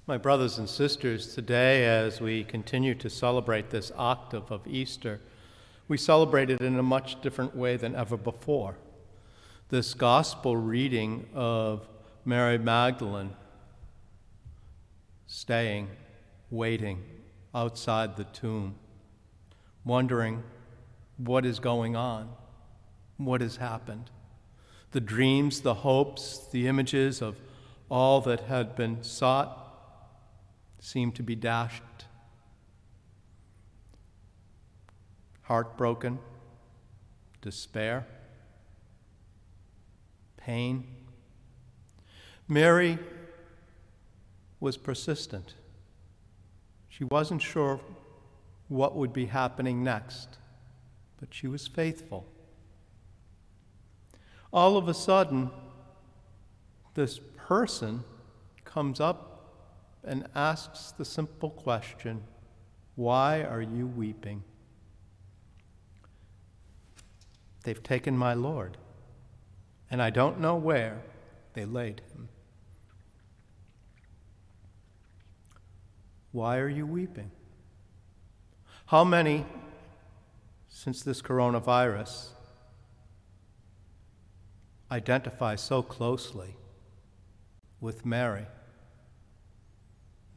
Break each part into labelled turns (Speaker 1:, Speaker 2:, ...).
Speaker 1: My brothers and sisters, today as we continue to celebrate this Octave of Easter, we celebrate it in a much different way than ever before. This gospel reading of Mary Magdalene staying, waiting outside the tomb, wondering what is going on, what has happened. The dreams, the hopes, the images of all that had been sought seemed to be dashed. Heartbroken, despair, pain. Mary was persistent. She wasn't sure what would be happening next, but she was faithful. All of a sudden, this person comes up and asks the simple question, "Why are you weeping?" They've taken my Lord, and I don't know where they laid him. Why are you weeping? How many, since this coronavirus, identify so closely with Mary?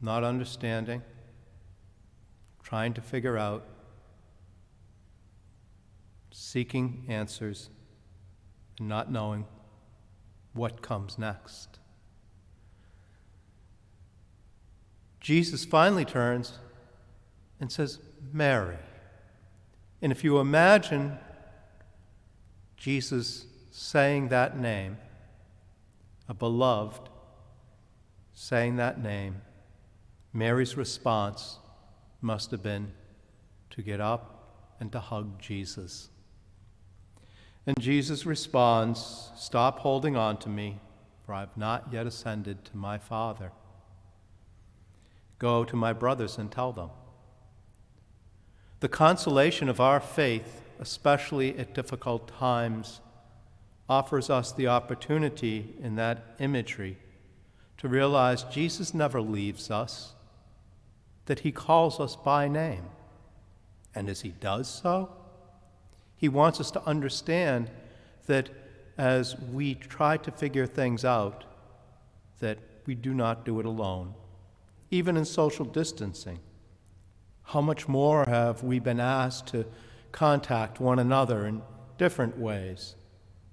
Speaker 1: Not understanding, trying to figure out, seeking answers, and not knowing what comes next. Jesus finally turns and says, "Mary." And if you imagine Jesus saying that name, a beloved saying that name, Mary's response must have been to get up and to hug Jesus. And Jesus responds, "Stop holding on to me, for I have not yet ascended to my Father. Go to my brothers and tell them." The consolation of our faith, especially at difficult times, offers us the opportunity in that imagery to realize Jesus never leaves us, that he calls us by name. And as he does so, he wants us to understand that as we try to figure things out, that we do not do it alone. Even in social distancing, how much more have we been asked to contact one another in different ways,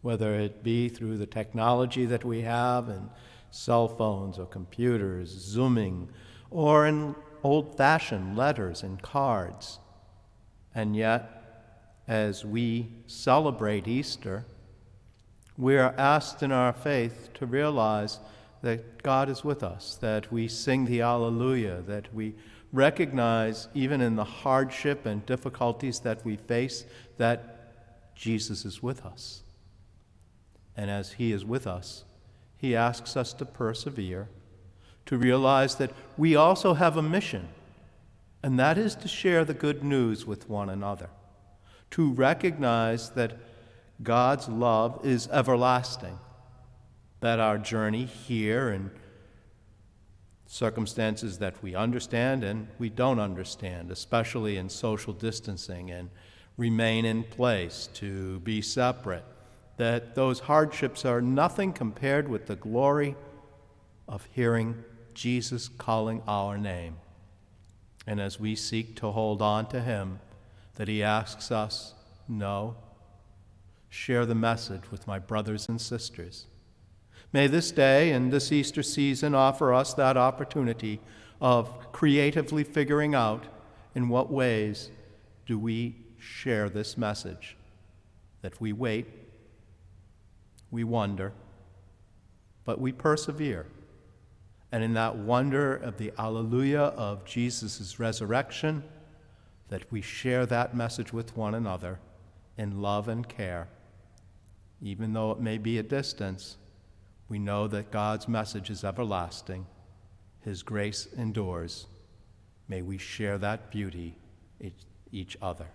Speaker 1: whether it be through the technology that we have and cell phones or computers, Zooming, or in old-fashioned letters and cards. And yet, as we celebrate Easter, we are asked in our faith to realize that God is with us, that we sing the Alleluia, that we recognize even in the hardship and difficulties that we face that Jesus is with us. And as he is with us, he asks us to persevere, to realize that we also have a mission, and that is to share the good news with one another, to recognize that God's love is everlasting, that our journey here and circumstances that we understand and we don't understand, especially in social distancing and remain in place, to be separate, that those hardships are nothing compared with the glory of hearing Jesus calling our name. And as we seek to hold on to him, that he asks us, "No, share the message with my brothers and sisters." May this day and this Easter season offer us that opportunity of creatively figuring out in what ways do we share this message, that we wait, we wonder, but we persevere. And in that wonder of the Alleluia of Jesus' resurrection, that we share that message with one another in love and care. Even though it may be a distance, we know that God's message is everlasting. His grace endures. May we share that beauty each other.